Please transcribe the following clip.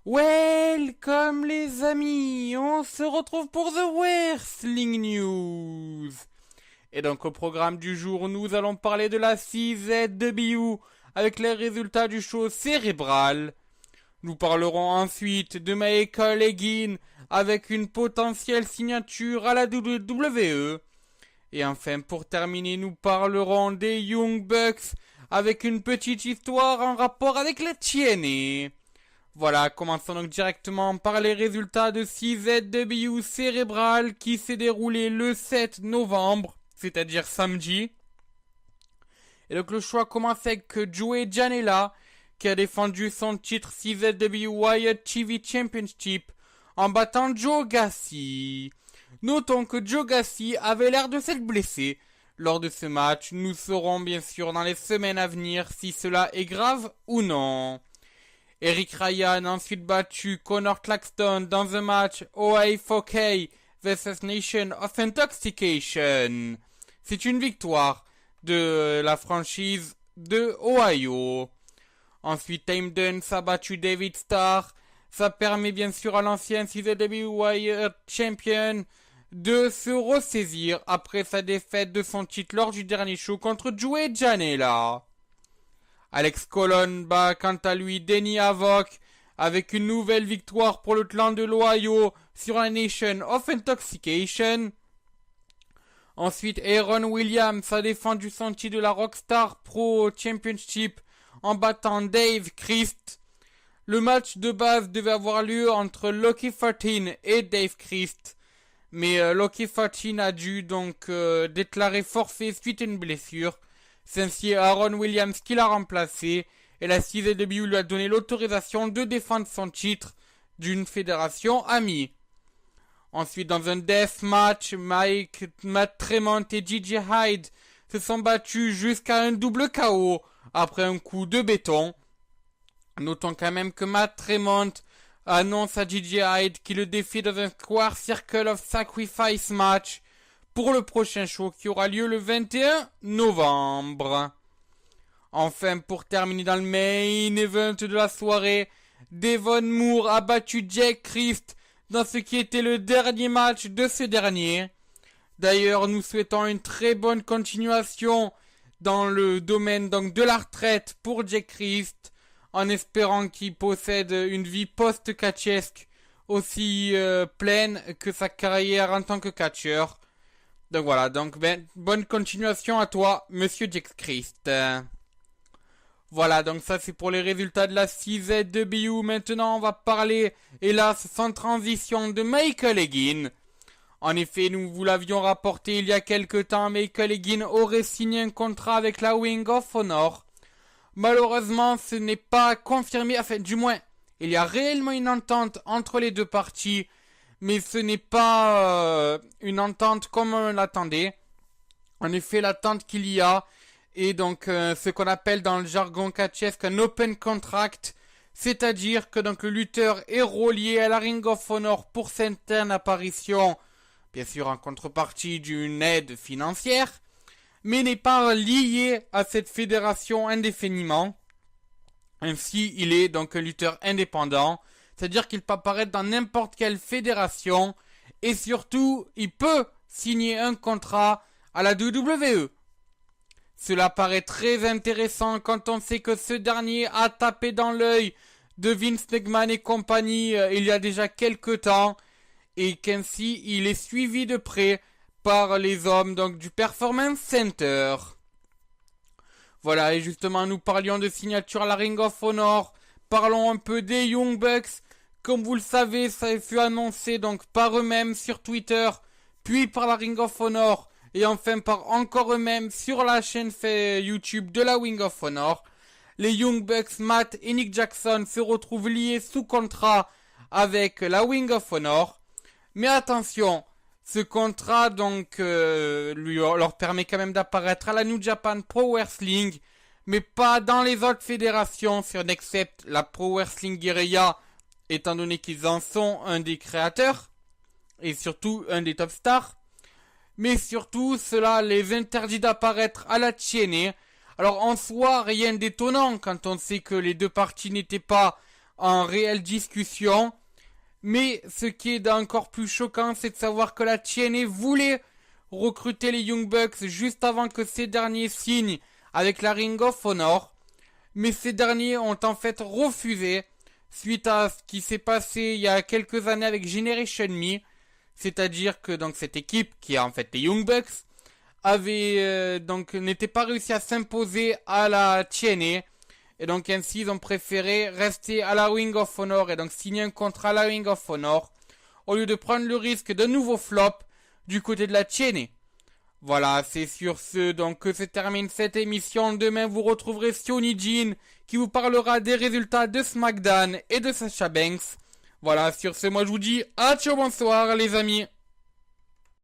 Welcome les amis, on se retrouve pour The Wrestling News. Et donc au programme du jour, nous allons parler de la CZW avec les résultats du show cérébral. Nous parlerons ensuite de Michael Elgin avec une potentielle signature à la WWE. Et enfin pour terminer, nous parlerons des Young Bucks avec une petite histoire en rapport avec la TNA. Voilà, commençons donc directement par les résultats de CZW Cérébral qui s'est déroulé le 7 novembre, c'est-à-dire samedi. Et donc le choix commence avec Joey Janela qui a défendu son titre CZW Wyatt TV Championship en battant Joe Gacy. Notons que Joe Gacy avait l'air de s'être blessé lors de ce match. Nous saurons bien sûr dans les semaines à venir si cela est grave ou non. Eric Ryan a ensuite battu Connor Claxton dans un match OA4K vs Nation of Intoxication. C'est une victoire de la franchise de Ohio. Ensuite, Time Dunce a battu David Starr. Ça permet bien sûr à l'ancien CZW Wyatt Champion de se ressaisir après sa défaite de son titre lors du dernier show contre Joey Janela. Alex Colon bat quant à lui Denny Havoc avec une nouvelle victoire pour le clan de l'Ohio sur la Nation of Intoxication. Ensuite, Aaron Williams a défendu son titre de la Rockstar Pro Championship en battant Dave Christ. Le match de base devait avoir lieu entre Lucky 13 et Dave Christ. Mais Lucky 13 a dû donc déclarer forfait suite à une blessure. C'est ainsi Aaron Williams qui l'a remplacé et la CZW lui a donné l'autorisation de défendre son titre d'une fédération amie. Ensuite, dans un death match, Matt Tremont et Gigi Hyde se sont battus jusqu'à un double KO après un coup de béton. Notons quand même que Matt Tremont annonce à Gigi Hyde qu'il le défie dans un Square Circle of Sacrifice match pour le prochain show qui aura lieu le 21 novembre. Enfin, pour terminer dans le main event de la soirée, Devon Moore a battu Jake Christ dans ce qui était le dernier match de ce dernier. D'ailleurs, nous souhaitons une très bonne continuation dans le domaine donc de la retraite pour Jake Christ, en espérant qu'il possède une vie post-catchesque aussi pleine que sa carrière en tant que catcheur. Donc voilà, bonne continuation à toi, Monsieur Jake Christ. Voilà, donc ça c'est pour les résultats de la CZW. Maintenant on va parler, hélas sans transition, de Michael Elgin. En effet, nous vous l'avions rapporté il y a quelque temps, Michael Elgin aurait signé un contrat avec la Ring of Honor. Malheureusement, ce n'est pas confirmé, enfin du moins, il y a réellement une entente entre les deux parties, mais ce n'est pas une entente comme on l'attendait. En effet, l'attente qu'il y a est donc ce qu'on appelle dans le jargon catchesque un open contract, c'est-à-dire que donc le lutteur est relié à la Ring of Honor pour certaines apparitions, bien sûr en contrepartie d'une aide financière, mais n'est pas lié à cette fédération indéfiniment. Ainsi, il est donc un lutteur indépendant, c'est-à-dire qu'il peut apparaître dans n'importe quelle fédération, et surtout, il peut signer un contrat à la WWE. Cela paraît très intéressant quand on sait que ce dernier a tapé dans l'œil de Vince McMahon et compagnie il y a déjà quelques temps, et qu'ainsi il est suivi de près par les hommes donc du Performance Center. Voilà, et justement nous parlions de signature à la Ring of Honor, parlons un peu des Young Bucks. Comme vous le savez, ça fut annoncé donc par eux-mêmes sur Twitter, puis par la Ring of Honor, et enfin par encore eux-mêmes sur la chaîne YouTube de la Ring of Honor. Les Young Bucks, Matt et Nick Jackson se retrouvent liés sous contrat avec la Ring of Honor. Mais attention, ce contrat donc leur permet quand même d'apparaître à la New Japan Pro Wrestling, mais pas dans les autres fédérations, except la Pro Wrestling Guerrilla, étant donné qu'ils en sont un des créateurs, et surtout un des top stars. Mais surtout, cela les interdit d'apparaître à la TNA. Alors en soi, rien d'étonnant quand on sait que les deux parties n'étaient pas en réelle discussion. Mais ce qui est encore plus choquant, c'est de savoir que la TNA voulait recruter les Young Bucks juste avant que ces derniers signent avec la Ring of Honor. Mais ces derniers ont en fait refusé suite à ce qui s'est passé il y a quelques années avec Generation Me. C'est-à-dire que donc cette équipe, qui est en fait les Young Bucks, n'était pas réussi à s'imposer à la TNA. Et donc ainsi ils ont préféré rester à la Ring of Honor et donc signer un contrat à la Ring of Honor au lieu de prendre le risque d'un nouveau flop du côté de la TNA. Voilà, c'est sur ce donc que se termine cette émission. Demain vous retrouverez Sioni Jean qui vous parlera des résultats de SmackDown et de Sasha Banks. Voilà, sur ce moi je vous dis à ciao, bonsoir les amis.